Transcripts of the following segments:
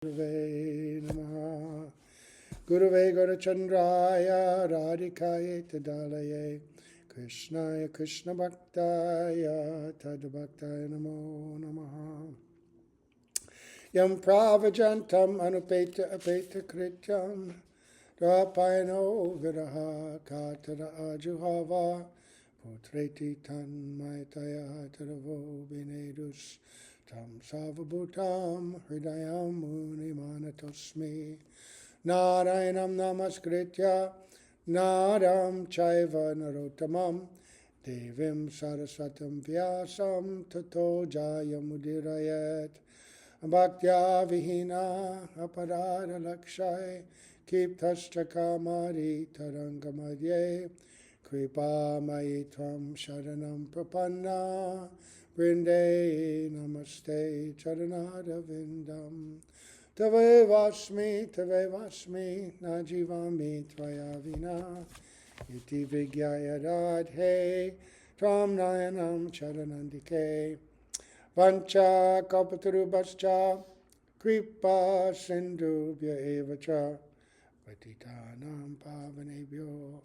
Gurave Namaha. Gurave Gaurachandraya Radhikaye Tadalaye Krishnaya Krishna Bhaktaya Tadbhaktaya Namo Namaha. Yam Pravajantam Anupeta Apeta Krityam Dvapayano Viraha Katara Ajuhava Putreti Tanmayataya Taravo Binedus Tam Savabhutam Hridayam Munimanatosmi Narayanam Namaskritya Naram Chaiva Narotamam Devim Saraswatam Vyasam Tato Jayamudirayat Bhaktya Vihina Aparada Lakshai Kiptascha Kamari Tarangamadye Kripa Maitvam Sharanam Prapanna Vrinde Namaste Charanada Vindam Tave Vasmi Najivami Tvaya Vina Iti Vigyaya Radhe Tvam Nayanam Charanandike Vancha Kalpatarubhascha Kripa Sindhubhya Evacha Patitanam Pavanebhyo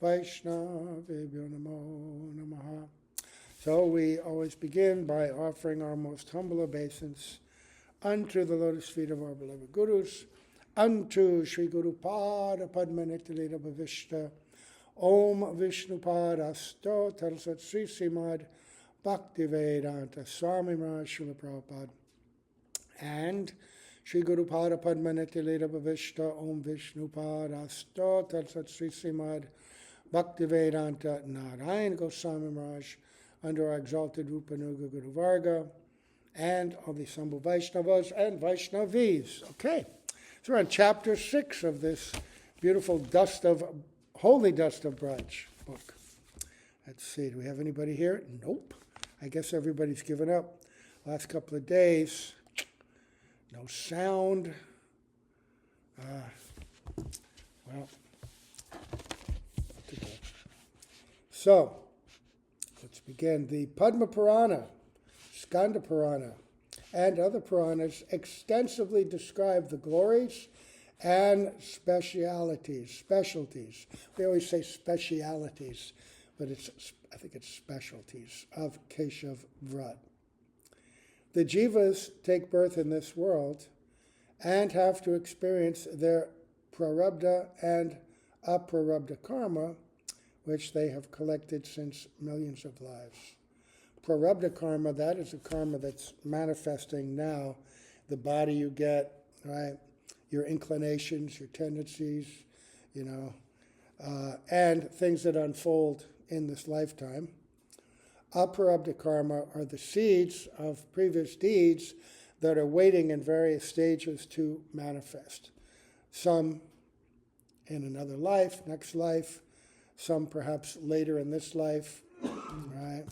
Vaishnavebhyo Namo Namaha. So we always begin by offering our most humble obeisance unto the lotus feet of our beloved Gurus, unto Sri Guru Pada Padma Nityalila Bhavishta, Om Vishnu Padasto Tarasat Sri Srimad Bhaktivedanta Swami Maharaj Srila Prabhupada, and Sri Guru Pada Padma Nityalila Bhavishta, Om Vishnu Padasto Tarasat Sri Srimad Bhaktivedanta Narayan Goswami Maharaj, under our exalted Rupanuga Guru Varga, and all the Sambhu Vaishnavas and Vaishnavis. Okay, so we're on chapter 6 of this beautiful Holy Dust of Braj book. Let's see, do we have anybody here? Nope. I guess everybody's given up. Last couple of days, no sound. Well, so, let's begin. The Padma Purana, Skanda Purana, and other Puranas extensively describe the glories and specialties. We always say specialities, but I think it's specialties of Kesava Vrata. The jivas take birth in this world and have to experience their prarabdha and aprarabdha karma, which they have collected since millions of lives. Prarabdha karma, that is a karma that's manifesting now. The body you get, right? Your inclinations, your tendencies, and things that unfold in this lifetime. Aprarabdha karma are the seeds of previous deeds that are waiting in various stages to manifest. Some in another life, next life, some perhaps later in this life, right?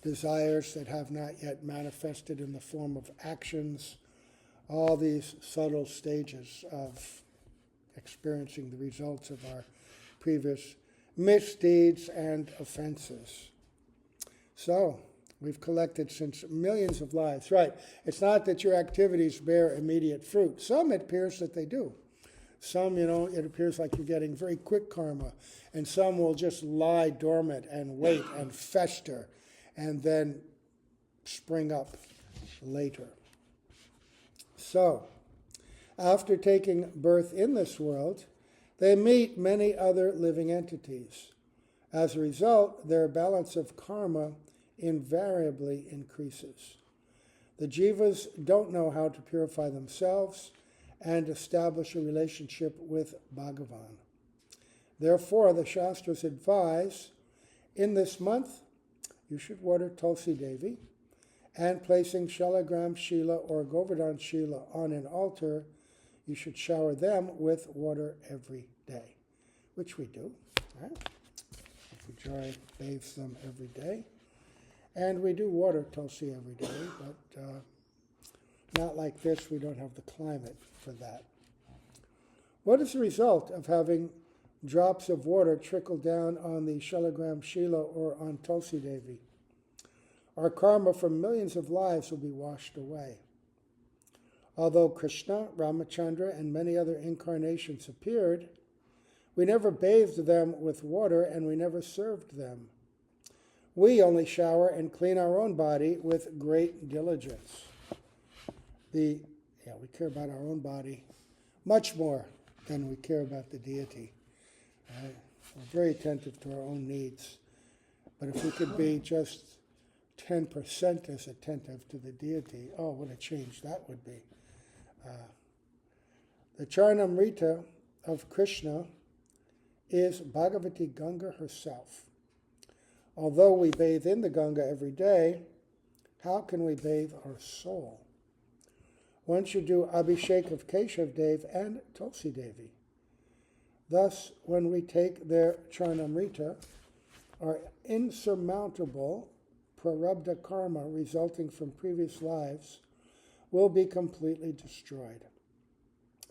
Desires that have not yet manifested in the form of actions, all these subtle stages of experiencing the results of our previous misdeeds and offenses. So, we've collected since millions of lives, right? It's not that your activities bear immediate fruit. Some it appears that they do. Some, it appears like you're getting very quick karma, and some will just lie dormant and wait and fester and then spring up later. So, after taking birth in this world, they meet many other living entities. As a result, their balance of karma invariably increases. The jivas don't know how to purify themselves and establish a relationship with Bhagavan. Therefore, the Shastras advise, in this month, you should water Tulsi Devi, and placing Shalagram Shila or Govardhan Shila on an altar, you should shower them with water every day, which we do, right? Joy bathes them every day. And we do water Tulsi every day, but not like this. We don't have the climate for that. What is the result of having drops of water trickle down on the Shalagram Shila or on Tulsi Devi? Our karma from millions of lives will be washed away. Although Krishna, Ramachandra, and many other incarnations appeared, we never bathed them with water and we never served them. We only shower and clean our own body with great diligence. We care about our own body much more than we care about the deity. We're very attentive to our own needs. But if we could be just 10% as attentive to the deity, oh, what a change that would be. The Charnamrita of Krishna is Bhagavati Ganga herself. Although we bathe in the Ganga every day, how can we bathe our soul? One should do Abhishek of Keshav Dev and Tulsi Devi. Thus, when we take their Charnamrita, our insurmountable prarabdha karma resulting from previous lives will be completely destroyed.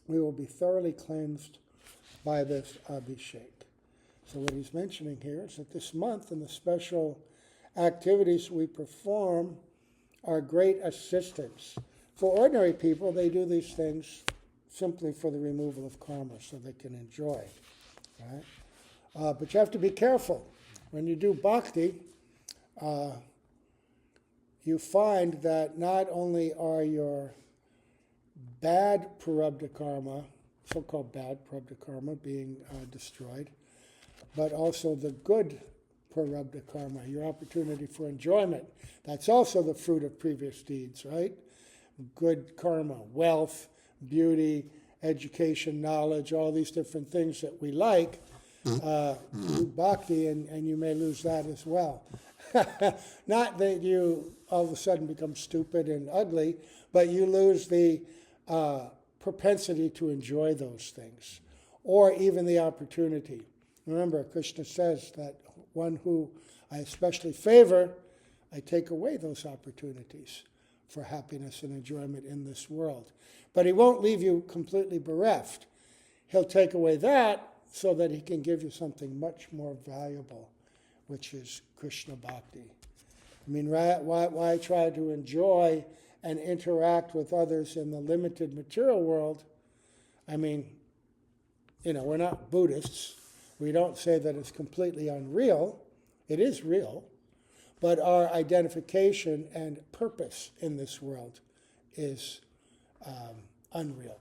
We will be thoroughly cleansed by this Abhishek. So what he's mentioning here is that this month and the special activities we perform are great assistance. For ordinary people, they do these things simply for the removal of karma so they can enjoy. Right? But you have to be careful. When you do bhakti, you find that not only are your bad prarabdha karma, so-called bad prarabdha karma, being destroyed, but also the good prarabdha karma, your opportunity for enjoyment. That's also the fruit of previous deeds, right? Good karma, wealth, beauty, education, knowledge, all these different things that we like. Do bhakti and you may lose that as well. Not that you all of a sudden become stupid and ugly, but you lose the propensity to enjoy those things, or even the opportunity. Remember, Krishna says that one who I especially favor, I take away those opportunities for happiness and enjoyment in this world. But he won't leave you completely bereft. He'll take away that so that he can give you something much more valuable, which is Krishna Bhakti. I mean, why try to enjoy and interact with others in the limited material world? I mean, we're not Buddhists. We don't say that it's completely unreal. It is real. But our identification and purpose in this world is unreal.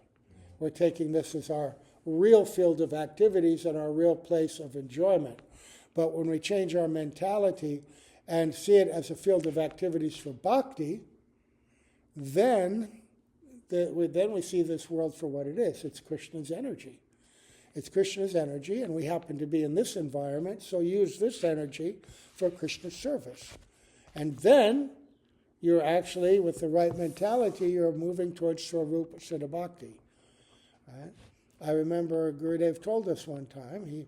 We're taking this as our real field of activities and our real place of enjoyment. But when we change our mentality and see it as a field of activities for bhakti, then we see this world for what it is. It's Krishna's energy. It's Krishna's energy, and we happen to be in this environment, so use this energy for Krishna's service. And then you're actually, with the right mentality, you're moving towards Swarupa Siddha Bhakti. Right? I remember Gurudev told us one time, he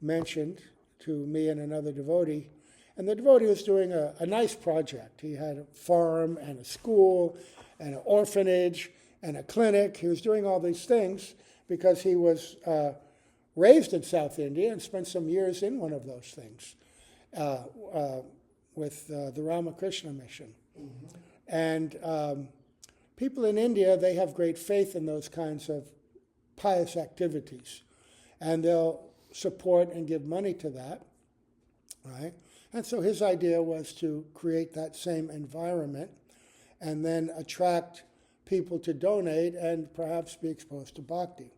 mentioned to me and another devotee, and the devotee was doing a nice project. He had a farm and a school and an orphanage and a clinic. He was doing all these things because he was raised in South India and spent some years in one of those things with the Ramakrishna mission. Mm-hmm. And people in India, they have great faith in those kinds of pious activities. And they'll support and give money to that, right? And so his idea was to create that same environment and then attract people to donate and perhaps be exposed to bhakti.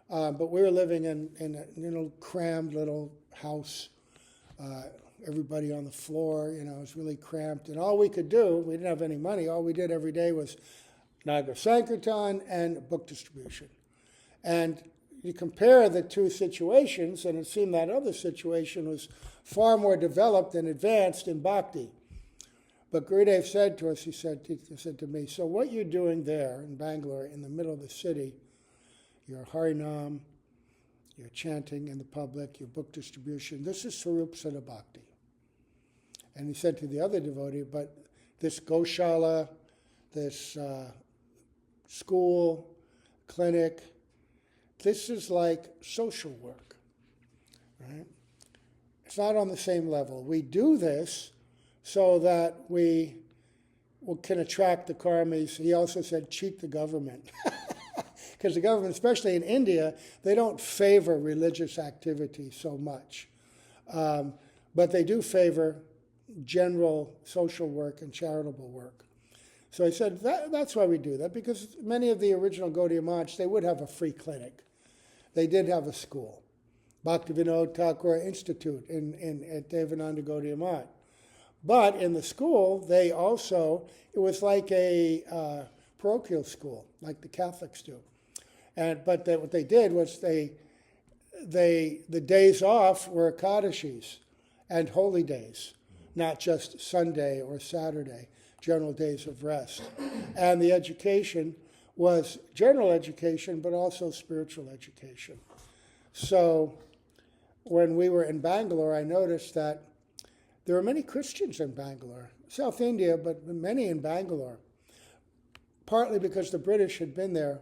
But we were living in a crammed little house, everybody on the floor, it was really cramped. And all we could do, we didn't have any money, all we did every day was Nagar Sankirtan and book distribution. And you compare the two situations, and it seemed that other situation was far more developed and advanced in bhakti. But Gurudev said to us, he said to me, so what you're doing there in Bangalore, in the middle of the city, your Harinam, your chanting in the public, your book distribution, this is Swarup Siddha Bhakti. And he said to the other devotee, but this Goshala, this school, clinic, this is like social work, right? It's not on the same level. We do this so that we can attract the karmis. He also said cheat the government. Because the government, especially in India, they don't favor religious activity so much. But they do favor general social work and charitable work. So I said, that's why we do that, because many of the original Gaudiya Maths, they would have a free clinic. They did have a school, Bhaktivinoda Thakur Institute at Devananda Gaudiya Math. But in the school, it was like a parochial school, like the Catholics do. But what they did was the days off were Ekadashis and holy days, not just Sunday or Saturday, general days of rest. And the education was general education, but also spiritual education. So when we were in Bangalore, I noticed that there were many Christians in Bangalore, South India, but many in Bangalore, partly because the British had been there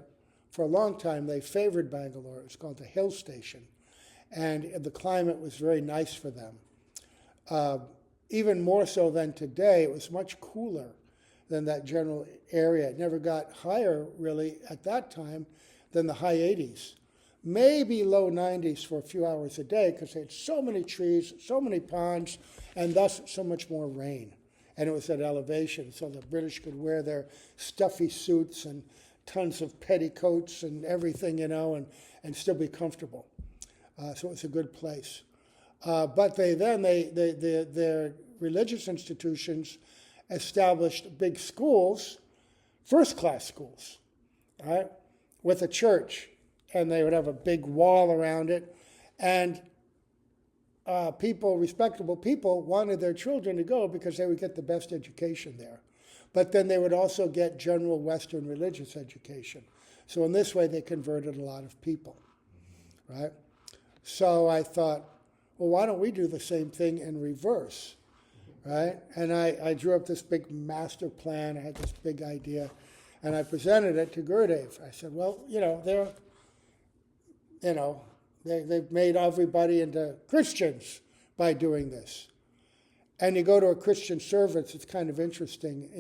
for a long time. They favored Bangalore. It was called the Hill Station, and the climate was very nice for them. Even more so than today, it was much cooler than that general area. It never got higher, really, at that time than the high 80s. Maybe low 90s for a few hours a day, because they had so many trees, so many ponds, and thus so much more rain. And it was at elevation, so the British could wear their stuffy suits and tons of petticoats and everything, and still be comfortable. So it was a good place. But their religious institutions established big schools, first-class schools, right, with a church, and they would have a big wall around it, and respectable people, wanted their children to go because they would get the best education there. But then they would also get general Western religious education. So in this way, they converted a lot of people, right? So I thought, well, why don't we do the same thing in reverse, right? And I drew up this big master plan. I had this big idea, and I presented it to Gurudev. I said, well, they've made everybody into Christians by doing this. And you go to a Christian service, it's kind of interesting.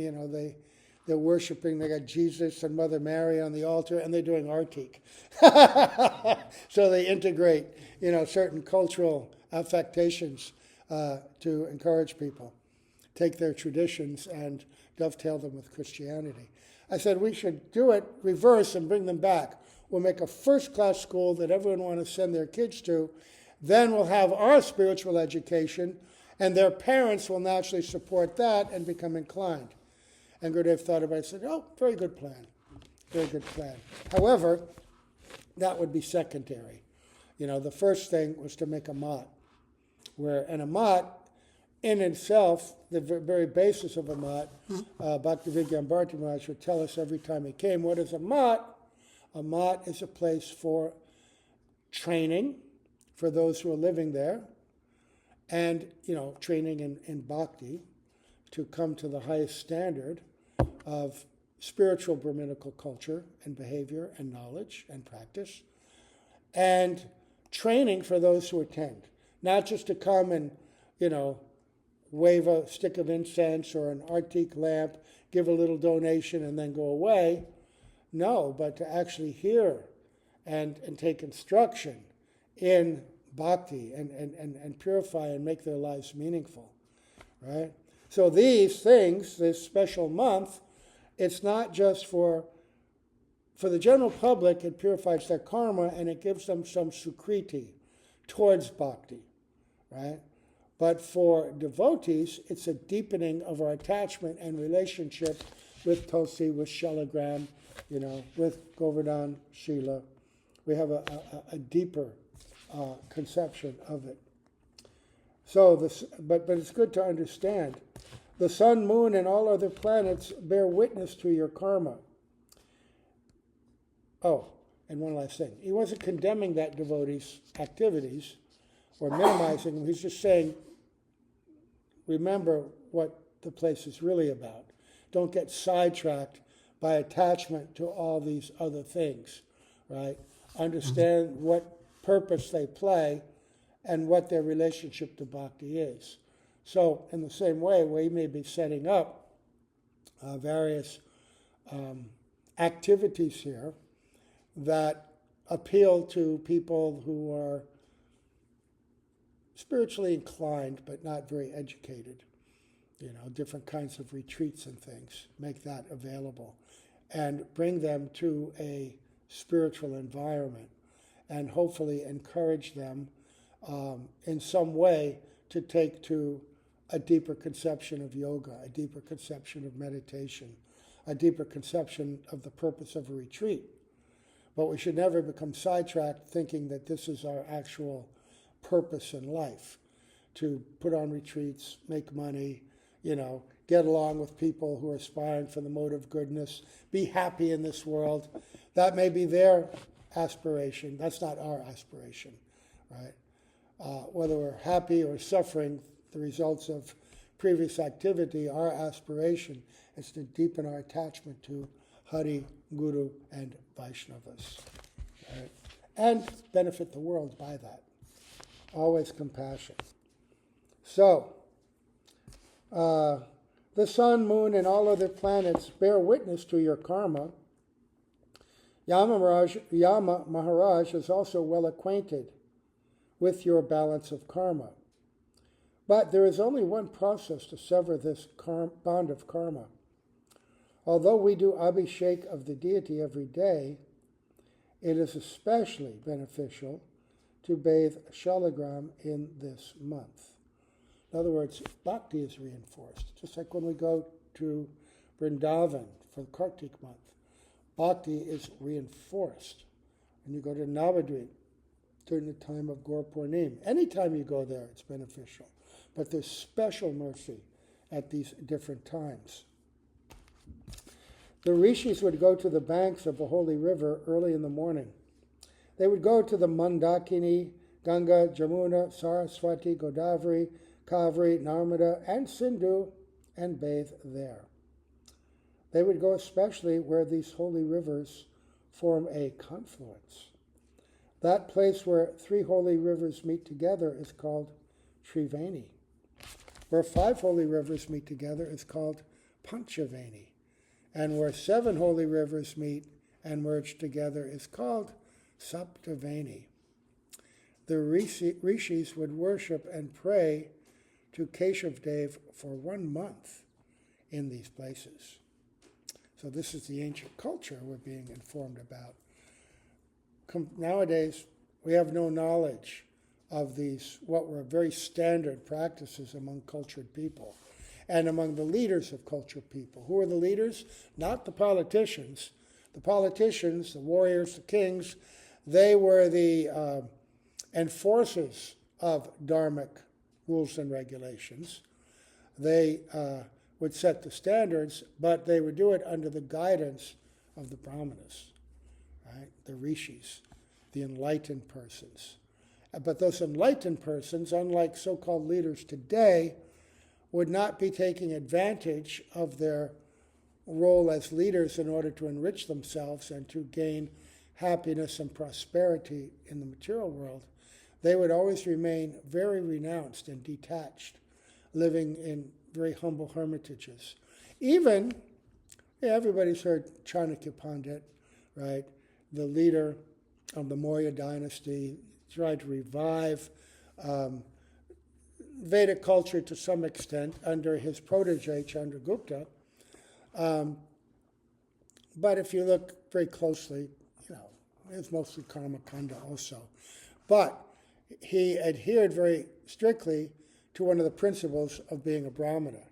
They're worshiping, they got Jesus and Mother Mary on the altar, and they're doing artik. So they integrate, certain cultural affectations to encourage people, take their traditions and dovetail them with Christianity. I said we should do it reverse and bring them back. We'll make a first-class school that everyone wants to send their kids to. Then we'll have our spiritual education, and their parents will naturally support that and become inclined. And Gurudev thought about it and said, oh, very good plan. Very good plan. However, that would be secondary. The first thing was to make a mat. And a mat, in itself, the very basis of a mat, Bhaktivedanta Bharati Maharaj would tell us every time he came, what is a mat? A mat is a place for training for those who are living there, and training in bhakti to come to the highest standard of spiritual Brahminical culture and behavior and knowledge and practice, and training for those who attend, not just to come and wave a stick of incense or an artik lamp, give a little donation and then go away. No, but to actually hear and take instruction in bhakti and purify and make their lives meaningful, right? So these things, this special month, it's not just for the general public, it purifies their karma and it gives them some sukriti towards bhakti, right? But for devotees, it's a deepening of our attachment and relationship with Tulsi, with Shalagram, with Govardhan Shila. We have a deeper conception of it. So, but it's good to understand. The sun, moon, and all other planets bear witness to your karma. Oh, and one last thing. He wasn't condemning that devotee's activities or minimizing them. He's just saying, remember what the place is really about. Don't get sidetracked by attachment to all these other things, right? Understand what purpose they play and what their relationship to bhakti is. So in the same way, we may be setting up various activities here that appeal to people who are spiritually inclined but not very educated. Different kinds of retreats and things, make that available and bring them to a spiritual environment and hopefully encourage them in some way to take to a deeper conception of yoga, a deeper conception of meditation, a deeper conception of the purpose of a retreat. But we should never become sidetracked thinking that this is our actual purpose in life, to put on retreats, make money, get along with people who are aspiring for the mode of goodness, be happy in this world. That may be their aspiration. That's not our aspiration, right? Whether we're happy or suffering the results of previous activity, our aspiration is to deepen our attachment to Hari, Guru, and Vaishnavas, right? And benefit the world by that. Always compassion. So, the sun, moon, and all other planets bear witness to your karma. Yama Maharaj is also well acquainted with your balance of karma. But there is only one process to sever this bond of karma. Although we do abhishek of the deity every day, it is especially beneficial to bathe Shalagram in this month. In other words, bhakti is reinforced. Just like when we go to Vrindavan for Kartik month, bhakti is reinforced. When you go to Navadvip during the time of Gaur Purnim, anytime you go there, it's beneficial. But there's special mercy at these different times. The rishis would go to the banks of the holy river early in the morning. They would go to the Mandakini, Ganga, Jamuna, Saraswati, Godavari, Kaveri, Narmada, and Sindhu, and bathe there. They would go especially where these holy rivers form a confluence. That place where 3 holy rivers meet together is called Triveni. Where 5 holy rivers meet together is called Panchaveni. And where 7 holy rivers meet and merge together is called Saptaveni. The rishis would worship and pray to Keshav Dev for 1 month in these places. So this is the ancient culture we're being informed about. Nowadays, we have no knowledge of these, what were very standard practices among cultured people and among the leaders of cultured people. Who are the leaders? Not the politicians. The politicians, the warriors, the kings, they were the enforcers of dharmic rules and regulations. They would set the standards, but they would do it under the guidance of the brahmanas, right? The rishis, the enlightened persons. But those enlightened persons, unlike so-called leaders today, would not be taking advantage of their role as leaders in order to enrich themselves and to gain happiness and prosperity in the material world. They would always remain very renounced and detached, living in very humble hermitages. Even, everybody's heard Chanakya Pandit, right? The leader of the Maurya dynasty, tried to revive Vedic culture to some extent under his protege, Chandragupta. But if you look very closely, it's mostly karma kanda also. But he adhered very strictly to one of the principles of being a brahmana,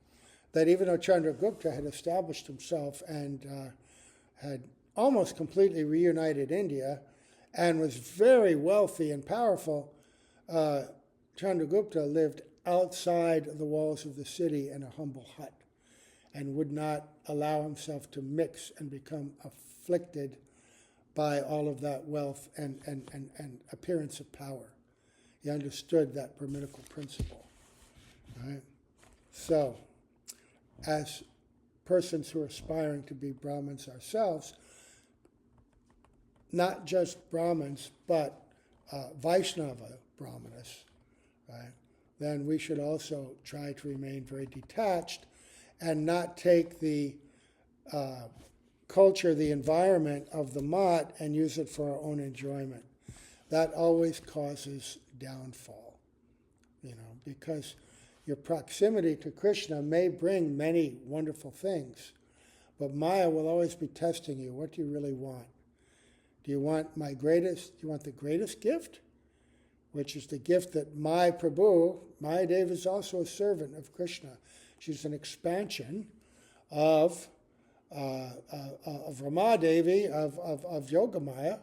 that even though Chandragupta had established himself and had almost completely reunited India and was very wealthy and powerful, Chandragupta lived outside the walls of the city in a humble hut and would not allow himself to mix and become afflicted by all of that wealth and appearance of power. He understood that Brahminical principle. Right? So, as persons who are aspiring to be Brahmins ourselves, not just Brahmins, but Vaishnava Brahmanas, right? Then we should also try to remain very detached and not take the culture the environment of the mat and use it for our own enjoyment. That always causes downfall, because your proximity to Krishna may bring many wonderful things, but Maya will always be testing you. What do you really want? Do you want the greatest gift? Which is the gift that my Prabhu, Maya Devi, is also a servant of Krishna. She's an expansion of Rama Devi, of Yogamaya,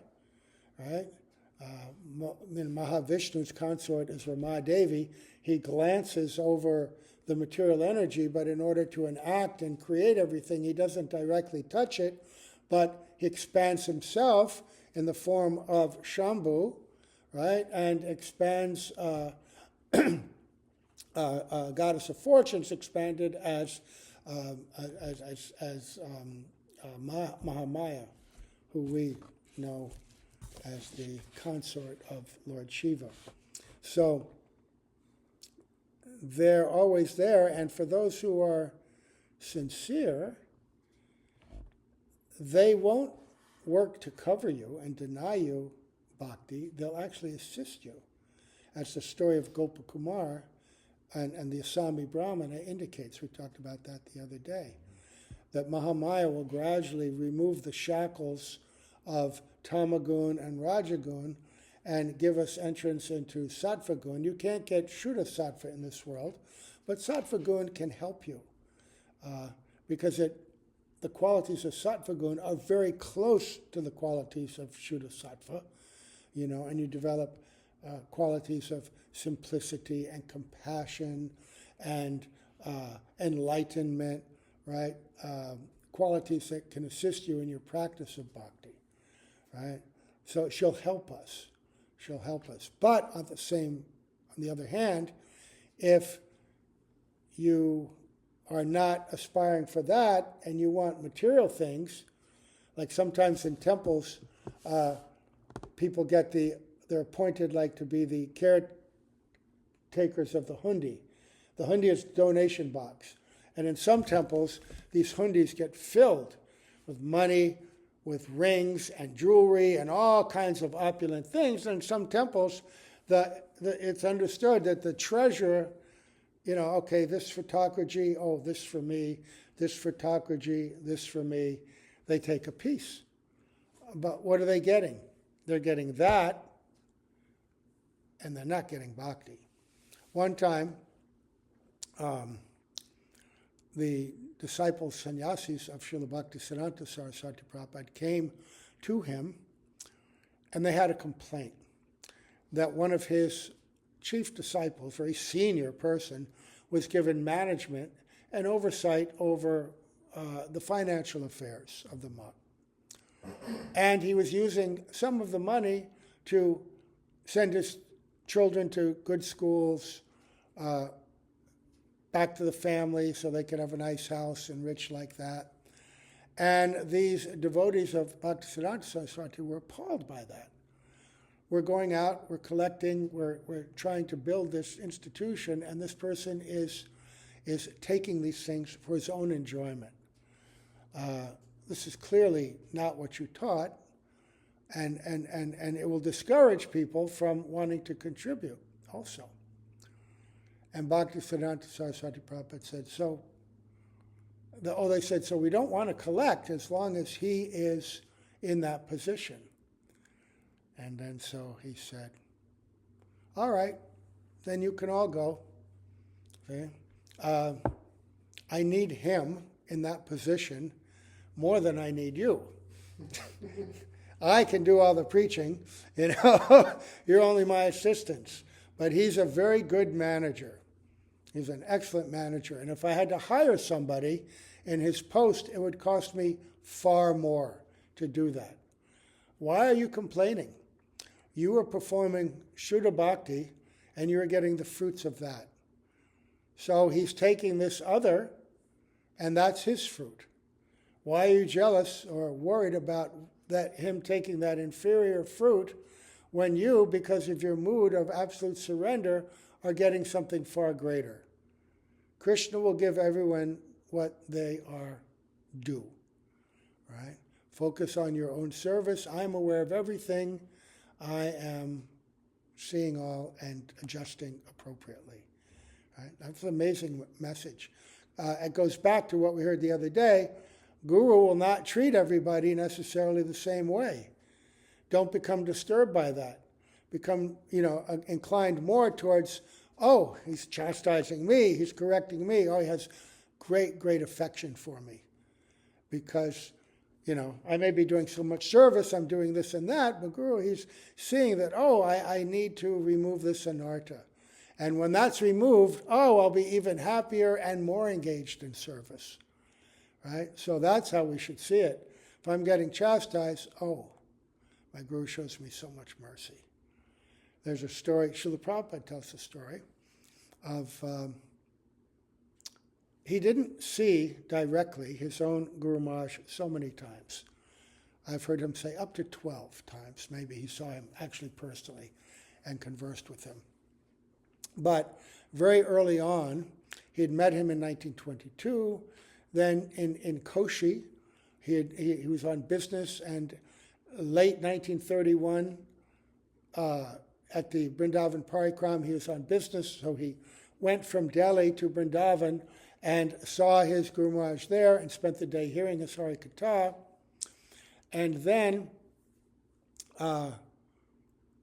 right? Mahavishnu's consort is Rama Devi. He glances over the material energy, but in order to enact and create everything, he doesn't directly touch it, but he expands himself in the form of Shambhu, right, and expands goddess of fortunes expanded as Mahamaya, who we know as the consort of Lord Shiva. So they're always there, and for those who are sincere, they won't work to cover you and deny you bhakti. They'll actually assist you. As the story of Gopakumar and the Asami Brahmana indicates. We talked about that the other day. That Mahamaya will gradually remove the shackles of Tamagun and Rajagun and give us entrance into Sattvagun. You can't get Shuddha Sattva in this world, but Sattvagun can help you because the qualities of Sattvagun are very close to the qualities of Shuddha Sattva, and you develop qualities of simplicity and compassion and enlightenment, right? Qualities that can assist you in your practice of bhakti, right? So she'll help us. She'll help us. But on the other hand, if you are not aspiring for that and you want material things, like sometimes in temples, people they're appointed like to be the caretakers of the hundi. The hundi is donation box. And in some temples, these hundis get filled with money, with rings and jewelry and all kinds of opulent things. And in some temples, it's understood that the treasurer, okay, this photography, oh, this for me, this photography, this for me. They take a piece. But what are they getting? They're getting that, and they're not getting bhakti. One time, the disciples, sannyasis of Srila Bhaktisiddhanta Saraswati Prabhupada came to him, and they had a complaint that one of his chief disciples, very senior person, was given management and oversight over the financial affairs of the monk. And he was using some of the money to send his children to good schools, back to the family so they could have a nice house and rich like that. And these devotees of Bhaktisiddhanta Saraswati were appalled by that. We're going out, we're collecting, we're trying to build this institution, and this person is taking these things for his own enjoyment. This is clearly not what you taught, and it will discourage people from wanting to contribute also. And Bhaktisiddhanta Saraswati Prabhupada said, they said, so we don't want to collect as long as he is in that position. And then so he said, all right, then you can all go. Okay? I need him in that position more than I need you. I can do all the preaching, you're only my assistants. But he's a very good manager. He's an excellent manager. And if I had to hire somebody in his post, it would cost me far more to do that. Why are you complaining? You are performing Shuddha Bhakti, and you're getting the fruits of that. So he's taking this other, and that's his fruit. Why are you jealous or worried about him taking that inferior fruit when you, because of your mood of absolute surrender, are getting something far greater? Krishna will give everyone what they are due. right? Focus on your own service. I'm aware of everything. I am seeing all and adjusting appropriately. Right? That's an amazing message. It goes back to what we heard the other day. Guru will not treat everybody necessarily the same way. Don't become disturbed by that. Become, inclined more towards, oh, he's chastising me, he's correcting me, oh, he has great, great affection for me. Because, I may be doing so much service, I'm doing this and that, but Guru, he's seeing that, oh, I need to remove this anartha. And when that's removed, oh, I'll be even happier and more engaged in service. Right? So that's how we should see it. If I'm getting chastised, oh, my Guru shows me so much mercy. There's a story, Srila Prabhupada tells a story of, he didn't see directly his own Guru Maharaj so many times. I've heard him say up to 12 times, maybe he saw him actually personally and conversed with him. But very early on, he had met him in 1922. Then in Koshi, he was on business, and late 1931, at the Vrindavan Parikram, he was on business, so he went from Delhi to Vrindavan and saw his Guru Maharaj there and spent the day hearing his Hari Katha, and then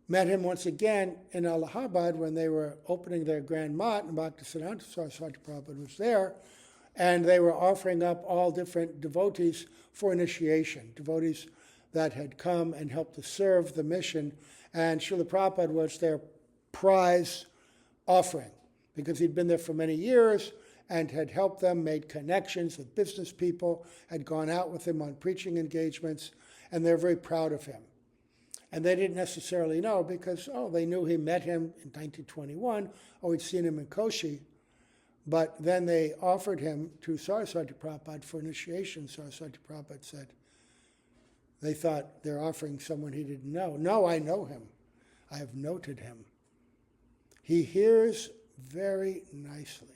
met him once again in Allahabad when they were opening their Grand Mat, and Bhaktisiddhanta Saraswati Prabhupada was there, and they were offering up all different devotees for initiation, devotees that had come and helped to serve the mission, and Srila Prabhupada was their prize offering, because he'd been there for many years and had helped them, made connections with business people, had gone out with him on preaching engagements, and they're very proud of him. And they didn't necessarily know because, they knew he met him in 1921, he'd seen him in Koshi, but then they offered him to Saraswati Prabhupada for initiation. Saraswati Prabhupada said, they thought they're offering someone he didn't know. No, I know him. I have noted him. He hears very nicely.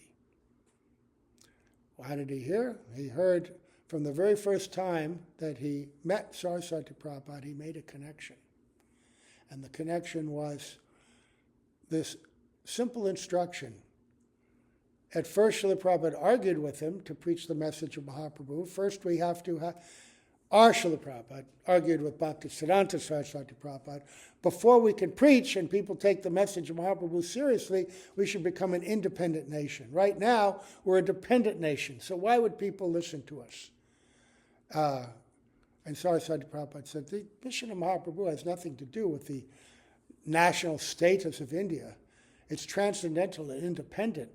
Well, how did he hear? He heard from the very first time that he met Saraswati Prabhupada, he made a connection. And the connection was this simple instruction. At first, Srila Prabhupada argued with him to preach the message of Mahaprabhu. First, we have to our Srila Prabhupada argued with Bhaktisiddhanta Saraswati Prabhupada. Before we can preach and people take the message of Mahaprabhu seriously, we should become an independent nation. Right now, we're a dependent nation, so why would people listen to us? And Saraswati Prabhupada said, the mission of Mahaprabhu has nothing to do with the national status of India. It's transcendental and independent,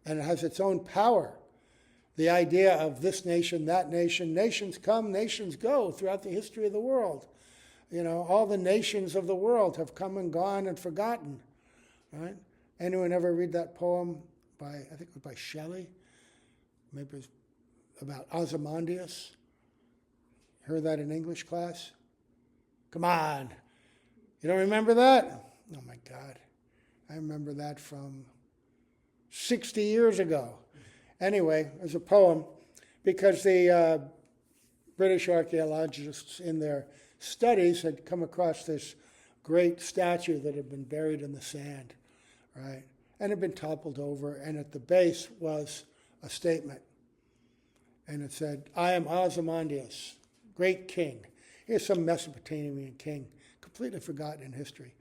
and it has its own power. The idea of this nation, that nation, nations come, nations go throughout the history of the world. All the nations of the world have come and gone and forgotten. Right? Anyone ever read that poem I think it was by Shelley? Maybe it was about Ozymandias. Heard that in English class? Come on. You don't remember that? Oh my God. I remember that from 60 years ago. Anyway, it was a poem because the British archaeologists in their studies had come across this great statue that had been buried in the sand, right? And had been toppled over, and at the base was a statement. And it said, I am Ozymandias, great king. Here's some Mesopotamian king, completely forgotten in history.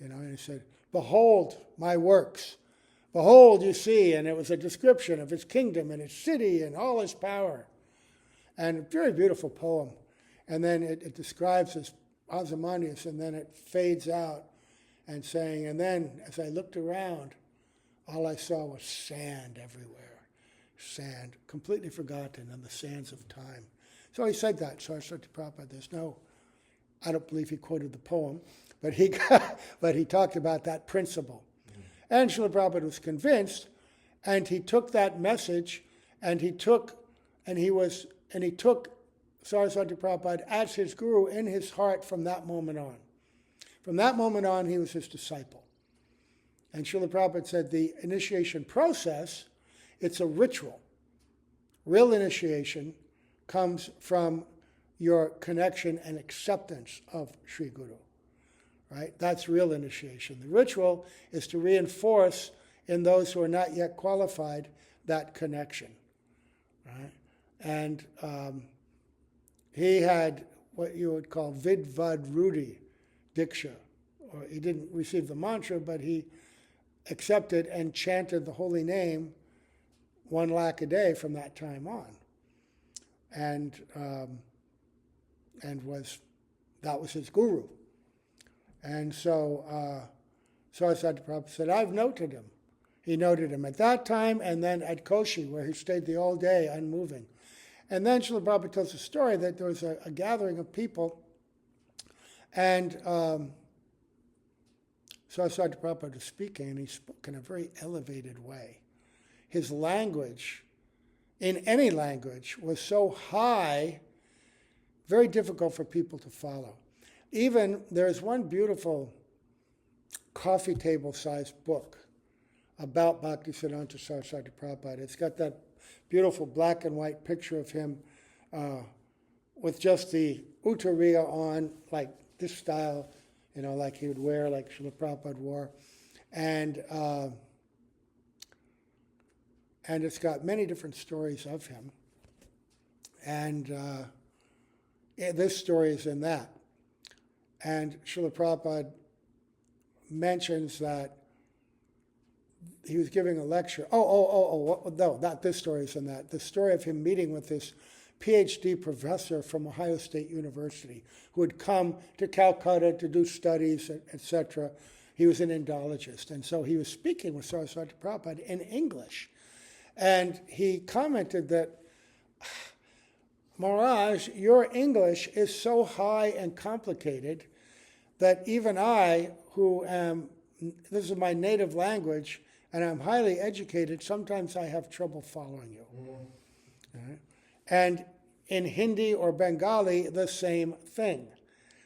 And he said, behold my works. Behold, you see, and it was a description of his kingdom and his city and all his power. And a very beautiful poem. And then it describes this Ozymandias, and then it fades out and saying, and then as I looked around, all I saw was sand everywhere. Sand, completely forgotten in the sands of time. So he said that, Saraswati Prabhupada. I don't believe he quoted the poem, but he talked about that principle. And Srila Prabhupada was convinced, and he took that message, and he took Saraswati Prabhupada as his guru in his heart from that moment on. From that moment on, he was his disciple. And Srila Prabhupada said the initiation process, it's a ritual. Real initiation comes from your connection and acceptance of Sri Guru. Right? That's real initiation. The ritual is to reinforce in those who are not yet qualified that connection. Right? And he had what you would call Vidvad Rudi Diksha. Or he didn't receive the mantra, but he accepted and chanted the holy name 1 lakh a day from that time on. And that was his guru. And so Saraswati Prabhupada said, I've noted him. He noted him at that time and then at Koshi, where he stayed the whole day unmoving. And then Srila Prabhupada tells a story that there was a gathering of people, and Saraswati Prabhupada was speaking, and he spoke in a very elevated way. His language, in any language, was so high, very difficult for people to follow. Even, there's one beautiful coffee table-sized book about Bhaktisiddhanta Saraswati Prabhupada. It's got that beautiful black and white picture of him with just the uttariya on, like this style, like he would wear, like Srila Prabhupada wore. And it's got many different stories of him. And this story is in that. And Srila Prabhupada mentions that he was giving a lecture. No, not this story is in that. The story of him meeting with this PhD professor from Ohio State University who had come to Calcutta to do studies, etc. He was an Indologist. And so he was speaking with Saraswati Prabhupada in English. And he commented that, Maharaj, your English is so high and complicated that even I, who am, this is my native language, and I'm highly educated, sometimes I have trouble following you. Right? And in Hindi or Bengali, the same thing.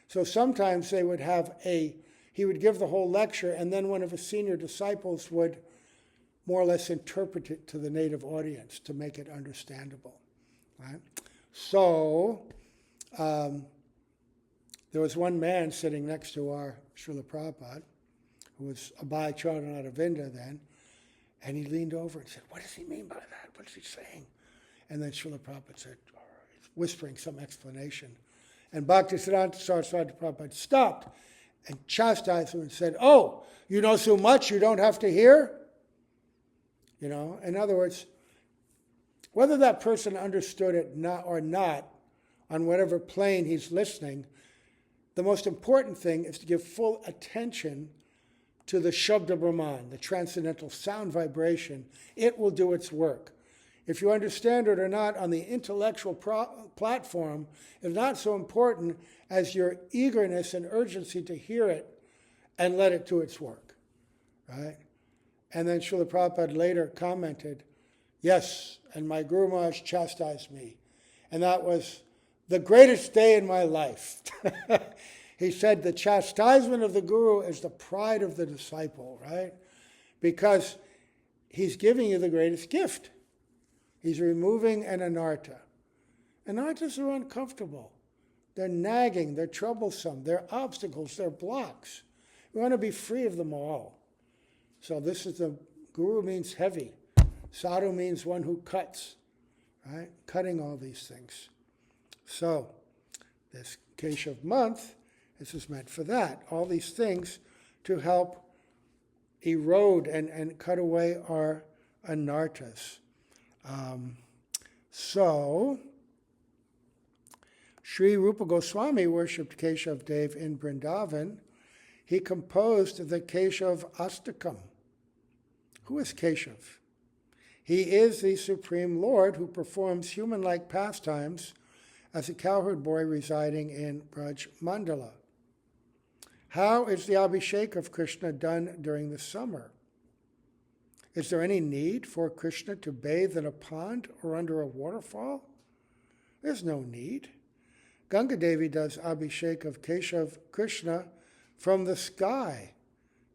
So sometimes they would have he would give the whole lecture, and then one of his senior disciples would more or less interpret it to the native audience to make it understandable. Right? So there was one man sitting next to our Srila Prabhupada, who was Abhay Chaudhary of India then, and he leaned over and said, what does he mean by that? What is he saying? And then Srila Prabhupada said, whispering some explanation. And Bhaktisiddhanta Saraswati Prabhupada stopped and chastised him and said, oh, you know so much you don't have to hear? In other words, whether that person understood it or not, on whatever plane he's listening, the most important thing is to give full attention to the Shabda Brahman, the transcendental sound vibration. It will do its work. If you understand it or not on the intellectual platform is not so important as your eagerness and urgency to hear it and let it do its work. Right? And then Srila Prabhupada later commented, yes, and my Guru Maharaj chastised me. And that was the greatest day in my life. He said the chastisement of the Guru is the pride of the disciple, right? Because he's giving you the greatest gift. He's removing an anartha. Anarthas are uncomfortable. They're nagging, they're troublesome, they're obstacles, they're blocks. We want to be free of them all. So this is the Guru means heavy. Sadhu means one who cuts, right? Cutting all these things. So this Keshav month, this is meant for that. All these things to help erode and cut away our anarthas. So, Sri Rupa Goswami worshipped Keshav Dev in Vrindavan. He composed the Keshav Astakam. Who is Keshav? He is the Supreme Lord who performs human-like pastimes as a cowherd boy residing in Braj Mandala. How is the Abhishek of Krishna done during the summer? Is there any need for Krishna to bathe in a pond or under a waterfall? There's no need. Ganga Devi does Abhishek of Keshav Krishna from the sky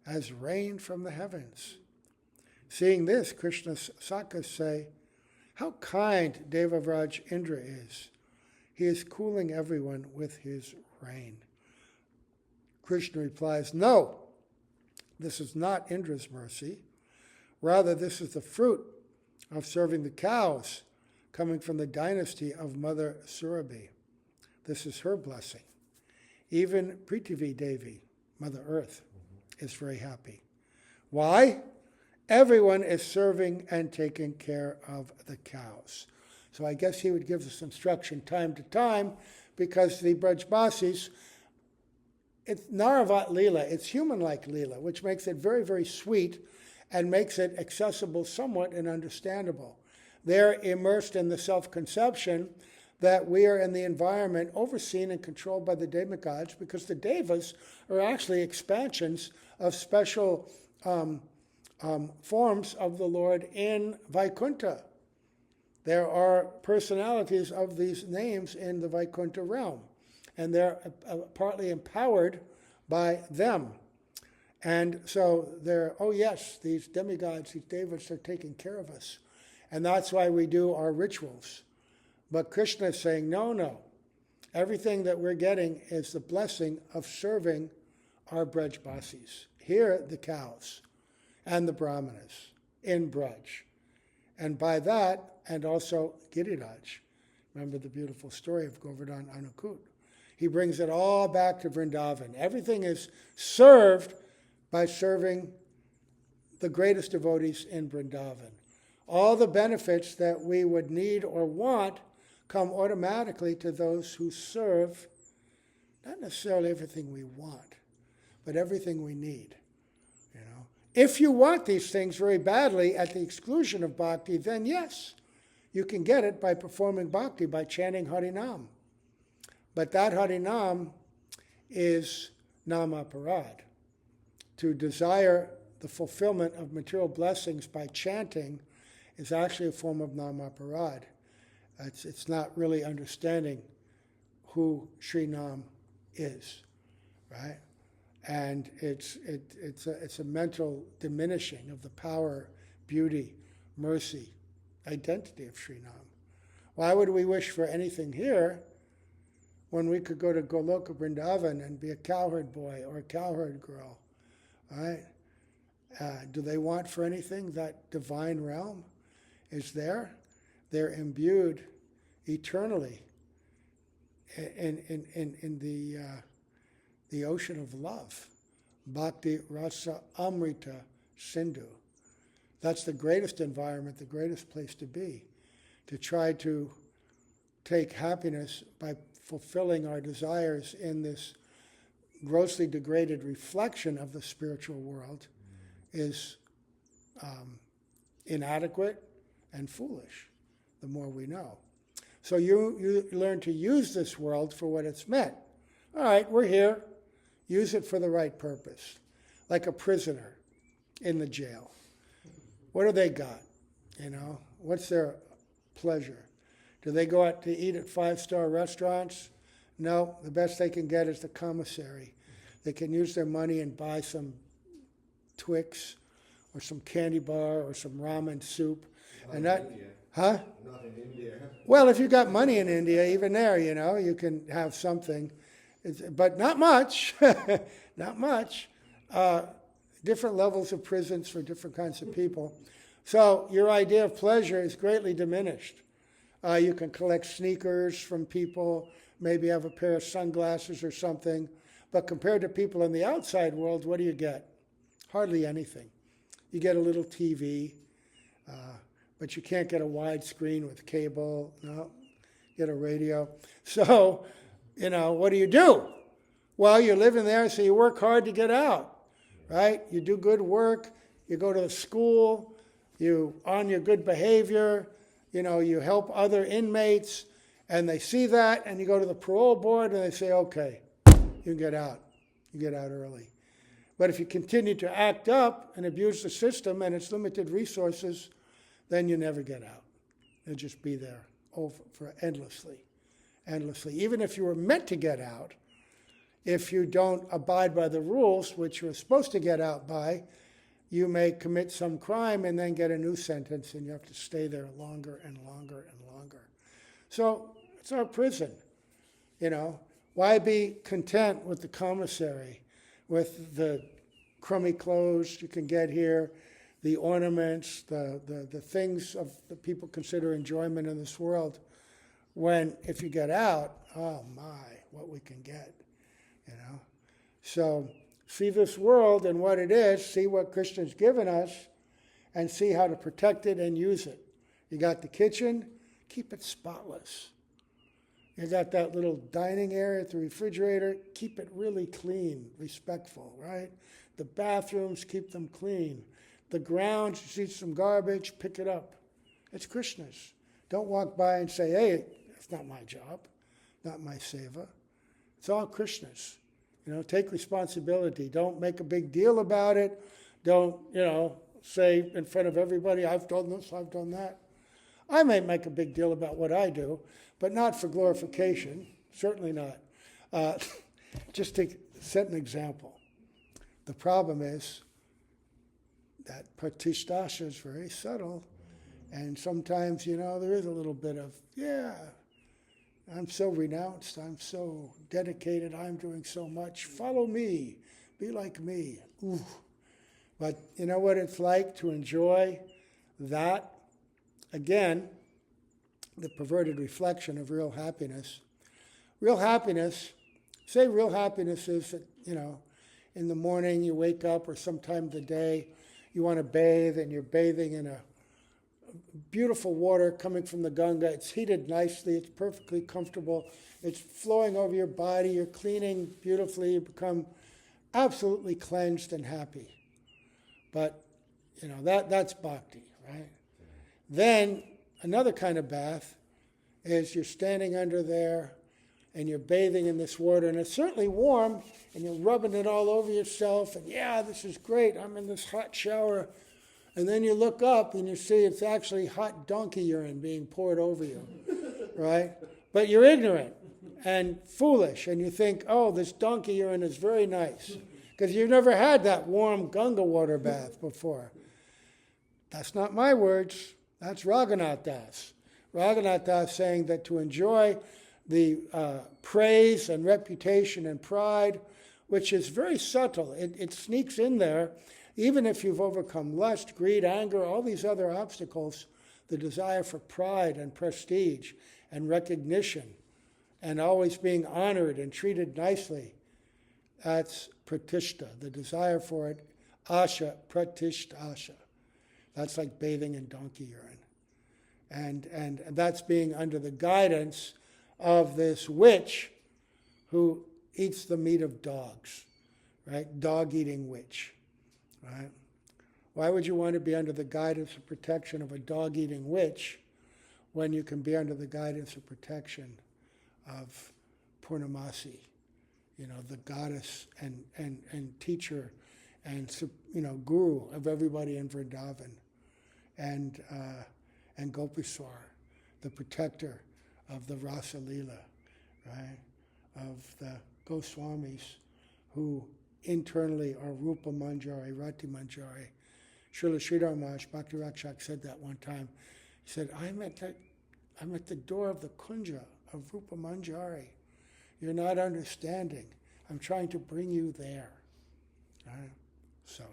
as rain from the heavens. Seeing this, Krishna's Sakhas say, how kind Devavraj Indra is. He is cooling everyone with his rain. Krishna replies, no, this is not Indra's mercy. Rather, this is the fruit of serving the cows coming from the dynasty of Mother Surabhi. This is her blessing. Even Prithvi Devi, Mother Earth, is very happy. Why? Everyone is serving and taking care of the cows. So I guess he would give us instruction time to time, because the Brajbasis, it's Naravat Leela, it's human-like Leela, which makes it very, very sweet and makes it accessible somewhat and understandable. They're immersed in the self-conception that we are in the environment overseen and controlled by the demigods, because the devas are actually expansions of special forms of the Lord in Vaikuntha. There are personalities of these names in the Vaikuntha realm, and they're partly empowered by them. And so they're, oh yes, these demigods, these devas are taking care of us. And that's why we do our rituals. But Krishna is saying, no. Everything that we're getting is the blessing of serving our Brajbasis. Here, the cows and the brahmanas in Braj. And by that, and also Giriraj. Remember the beautiful story of Govardhan Anukut. He brings it all back to Vrindavan. Everything is served by serving the greatest devotees in Vrindavan. All the benefits that we would need or want come automatically to those who serve, not necessarily everything we want, but everything we need. If you want these things very badly at the exclusion of bhakti, then yes, you can get it by performing bhakti, by chanting Harinam. But that Harinam is namaparad. To desire the fulfillment of material blessings by chanting is actually a form of namaparad. It's not really understanding who Sri Nam is, right? And it's a mental diminishing of the power, beauty, mercy, identity of Sri Nam. Why would we wish for anything here when we could go to Goloka Vrindavan and be a cowherd boy or a cowherd girl? Right? Do they want for anything? That divine realm is there. They're imbued eternally in the ocean of love. Bhakti Rasa Amrita Sindhu. That's the greatest environment, the greatest place to be. To try to take happiness by fulfilling our desires in this grossly degraded reflection of the spiritual world is inadequate and foolish, the more we know. So you learn to use this world for what it's meant. All right, we're here. Use it for the right purpose. Like a prisoner in the jail. What do they got? What's their pleasure? Do they go out to eat at 5-star restaurants? No, the best they can get is the commissary. They can use their money and buy some Twix or some candy bar or some ramen soup. Not and in that, India. huh? Not in India. Well, if you got money in India, even there, you can have something. But not much. Not much. Different levels of prisons for different kinds of people. So your idea of pleasure is greatly diminished. You can collect sneakers from people, maybe have a pair of sunglasses or something. But compared to people in the outside world, what do you get? Hardly anything. You get a little TV, but you can't get a widescreen with cable. No, get a radio. So, what do? Well, you're living there, so you work hard to get out, right? You do good work. You go to school. You on your good behavior. You help other inmates, and they see that, and you go to the parole board, and they say, okay, you can get out. You get out early. But if you continue to act up and abuse the system and its limited resources, then you never get out. You'll just be there for endlessly. Even if you were meant to get out, if you don't abide by the rules, which you're supposed to get out by, you may commit some crime and then get a new sentence, and you have to stay there longer and longer and longer. So It's our prison. Why be content with the commissary, with the crummy clothes you can get here, the ornaments, the things that people consider enjoyment in this world, when if you get out, oh my, what we can get, So see this world and what it is, see what Krishna's given us, and see how to protect it and use it. You got the kitchen, keep it spotless. You got that little dining area, the refrigerator, keep it really clean, respectful, right? The bathrooms, keep them clean. The grounds, you see some garbage, pick it up. It's Krishna's. Don't walk by and say, hey, it's not my job, not my seva. It's all Krishna's. Take responsibility. Don't make a big deal about it. Don't, say in front of everybody, I've done this, I've done that. I may make a big deal about what I do, but not for glorification, certainly not. Just to set an example. The problem is that pratishtha is very subtle, and sometimes, there is a little bit of, I'm so renounced, I'm so dedicated, I'm doing so much, follow me, be like me. Ooh. But you know what it's like to enjoy that? Again, the perverted reflection of real happiness. Real happiness is that, in the morning you wake up or sometime of the day you want to bathe and you're bathing in a beautiful water coming from the Ganga. It's heated nicely, it's perfectly comfortable, it's flowing over your body, you're cleaning beautifully, you become absolutely cleansed and happy. But, that's bhakti, right? Then another kind of bath is you're standing under there and you're bathing in this water, and it's certainly warm, and you're rubbing it all over yourself, and this is great, I'm in this hot shower. And then you look up and you see it's actually hot donkey urine being poured over you, right? But you're ignorant and foolish, and you think, oh, this donkey urine is very nice, because you've never had that warm Ganga water bath before. That's not my words. That's Raghunath Das. Raghunath Das saying that to enjoy the praise and reputation and pride, which is very subtle, it sneaks in there, even if you've overcome lust, greed, anger, all these other obstacles, the desire for pride and prestige and recognition and always being honored and treated nicely, that's pratishtha, the desire for it, asha, pratishtha asha. That's like bathing in donkey urine. And that's being under the guidance of this witch who eats the meat of dogs, right? Dog-eating witch, right? Why would you want to be under the guidance and protection of a dog-eating witch when you can be under the guidance and protection of Purnamasi, the goddess and teacher and guru of everybody in Vrindavan, and Gopeswar, the protector of the Rasa Leela, right? Of the Goswamis who internally are Rupa Manjari, Rati Manjari. Srila Sridhar Maharaj, Bhakti Rakshak said that one time. He said, I'm at the door of the Kunja of Rupa Manjari. You're not understanding. I'm trying to bring you there. Right? So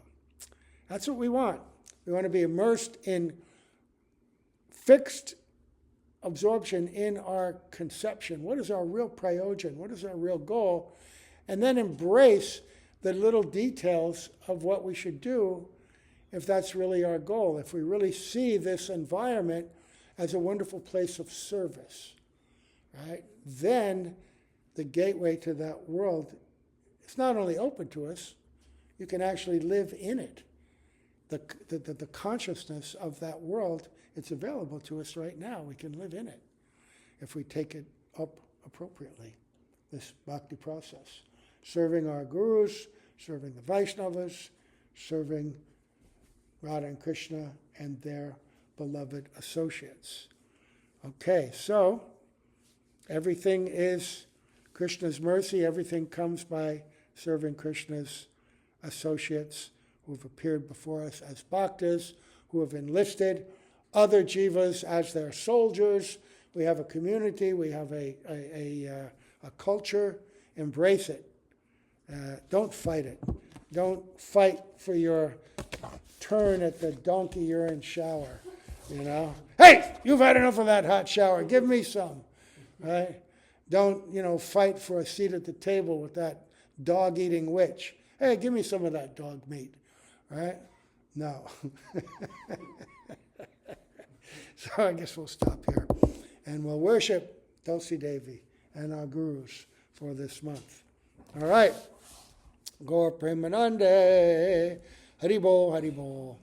that's what we want. We want to be immersed in fixed absorption in our conception. What is our real prayojan? What is our real goal? And then embrace the little details of what we should do if that's really our goal, if we really see this environment as a wonderful place of service, right? Then the gateway to that world is not only open to us, you can actually live in it. The consciousness of that world, it's available to us right now. We can live in it if we take it up appropriately, this bhakti process. Serving our gurus, serving the Vaishnavas, serving Radha and Krishna and their beloved associates. Okay, so everything is Krishna's mercy. Everything comes by serving Krishna's associates who have appeared before us as bhaktas, who have enlisted other jivas as their soldiers We have a community. We have a culture. Embrace it. Don't fight it. Don't fight for your turn at the donkey urine shower. You know, hey, you've had enough of that hot shower. Give me some. Right? Don't fight for a seat at the table with that dog-eating witch. Hey, give me some of that dog meat. Right? No. So I guess we'll stop here. And we'll worship Tulsi Devi and our gurus for this month. All right. Gaur Premanande. Haribol, Haribol.